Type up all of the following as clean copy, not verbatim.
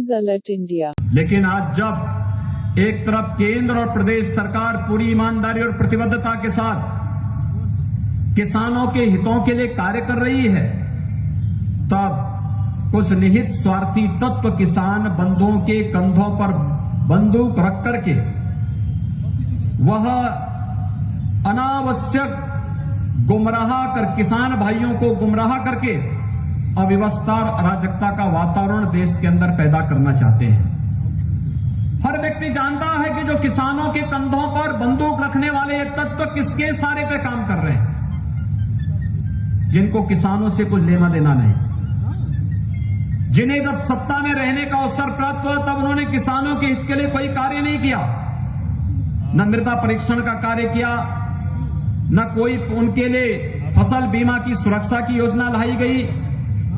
News alert India. लेकिन आज जब एक तरफ केंद्र और प्रदेश सरकार पूरी ईमानदारी और प्रतिबद्धता के साथ किसानों के हितों के लिए कार्य कर रही है, तब कुछ निहित स्वार्थी तत्व किसान बंधुओं के कंधों पर बंदूक रख करके वह अनावश्यक किसान भाइयों को गुमराह करके अव्यवस्था और अराजकता का वातावरण देश के अंदर पैदा करना चाहते हैं। हर व्यक्ति जानता है कि जो किसानों के कंधों पर बंदूक रखने वाले ये तत्व किसके इशारे पे काम कर रहे हैं, जिनको किसानों से कुछ लेना देना नहीं, जिन्हें जब सत्ता में रहने का अवसर प्राप्त हुआ तब उन्होंने किसानों के हित के लिए कोई कार्य नहीं किया, न मृदा परीक्षण का कार्य किया, न कोई उनके लिए फसल बीमा की सुरक्षा की योजना लाई गई,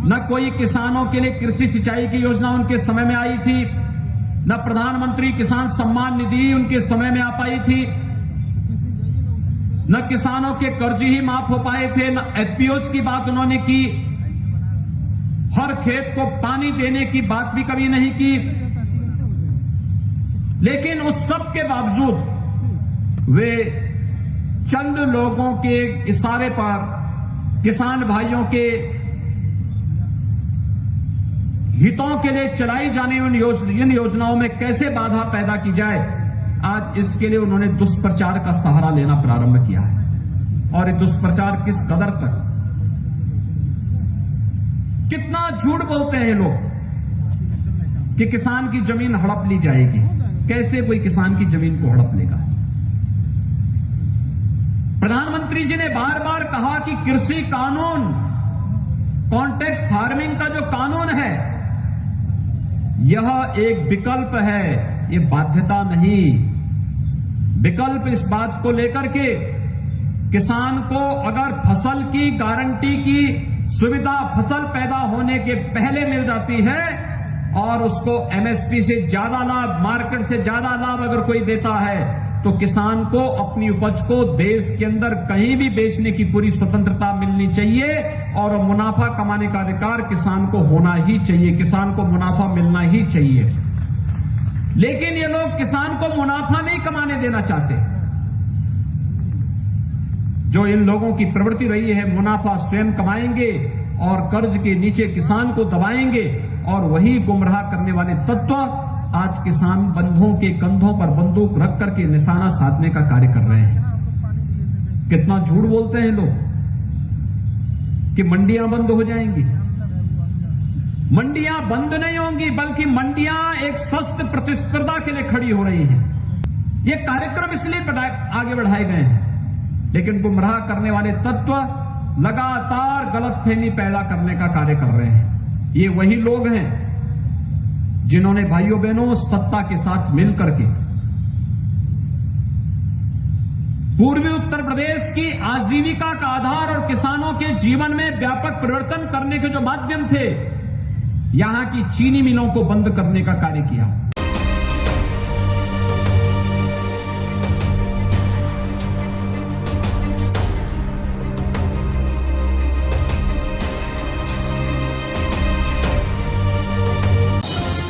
न कोई किसानों के लिए कृषि सिंचाई की योजना उनके समय में आई थी, न प्रधानमंत्री किसान सम्मान निधि उनके समय में आ पाई थी, न किसानों के कर्ज ही माफ हो पाए थे, न एफपीओज की बात उन्होंने की, हर खेत को पानी देने की बात भी कभी नहीं की। लेकिन उस सब के बावजूद वे चंद लोगों के इशारे पर किसान भाइयों के हितों के लिए चलाई जाने इन योजनाओं में कैसे बाधा पैदा की जाए, आज इसके लिए उन्होंने दुष्प्रचार का सहारा लेना प्रारंभ किया है। और ये दुष्प्रचार किस कदर तक, कितना झूठ बोलते हैं लोग कि किसान की जमीन हड़प ली जाएगी। कैसे कोई किसान की जमीन को हड़प लेगा? प्रधानमंत्री जी ने बार बार कहा कि कृषि कानून, कॉन्ट्रैक्ट फार्मिंग का जो कानून है यह एक विकल्प है, ये बाध्यता नहीं। विकल्प इस बात को लेकर के किसान को अगर फसल की गारंटी की सुविधा फसल पैदा होने के पहले मिल जाती है और उसको एमएसपी से ज्यादा लाभ, मार्केट से ज्यादा लाभ अगर कोई देता है, तो किसान को अपनी उपज को देश के अंदर कहीं भी बेचने की पूरी स्वतंत्रता मिलनी चाहिए और मुनाफा कमाने का अधिकार किसान को होना ही चाहिए, किसान को मुनाफा मिलना ही चाहिए। लेकिन ये लोग किसान को मुनाफा नहीं कमाने देना चाहते। जो इन लोगों की प्रवृत्ति रही है, मुनाफा स्वयं कमाएंगे और कर्ज के नीचे किसान को दबाएंगे, और वही गुमराह करने वाले तत्व आज किसान बंधुओं के कंधों पर बंदूक रख करके निशाना साधने का कार्य कर रहे हैं। कितना झूठ बोलते हैं लोग कि मंडियां बंद हो जाएंगी। मंडियां बंद नहीं होंगी, बल्कि मंडियां एक स्वस्थ प्रतिस्पर्धा के लिए खड़ी हो रही हैं। ये कार्यक्रम इसलिए आगे बढ़ाए गए हैं, लेकिन गुमराह करने वाले तत्व लगातार गलतफहमी पैदा करने का कार्य कर रहे हैं। ये वही लोग हैं जिन्होंने भाइयों बहनों सत्ता के साथ मिलकर के पूर्वी उत्तर प्रदेश की आजीविका का आधार और किसानों के जीवन में व्यापक परिवर्तन करने के जो माध्यम थे, यहां की चीनी मिलों को बंद करने का कार्य किया।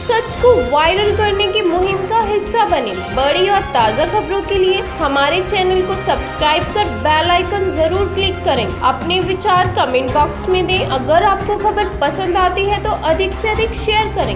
सच को वायरल करने की मुहिम का हिस्सा बने। बड़ी और ताज़ा खबरों के लिए हमारे चैनल को सब्सक्राइब कर बेल आइकन जरूर क्लिक करें। अपने विचार कमेंट बॉक्स में दें। अगर आपको खबर पसंद आती है तो अधिक से अधिक शेयर करें।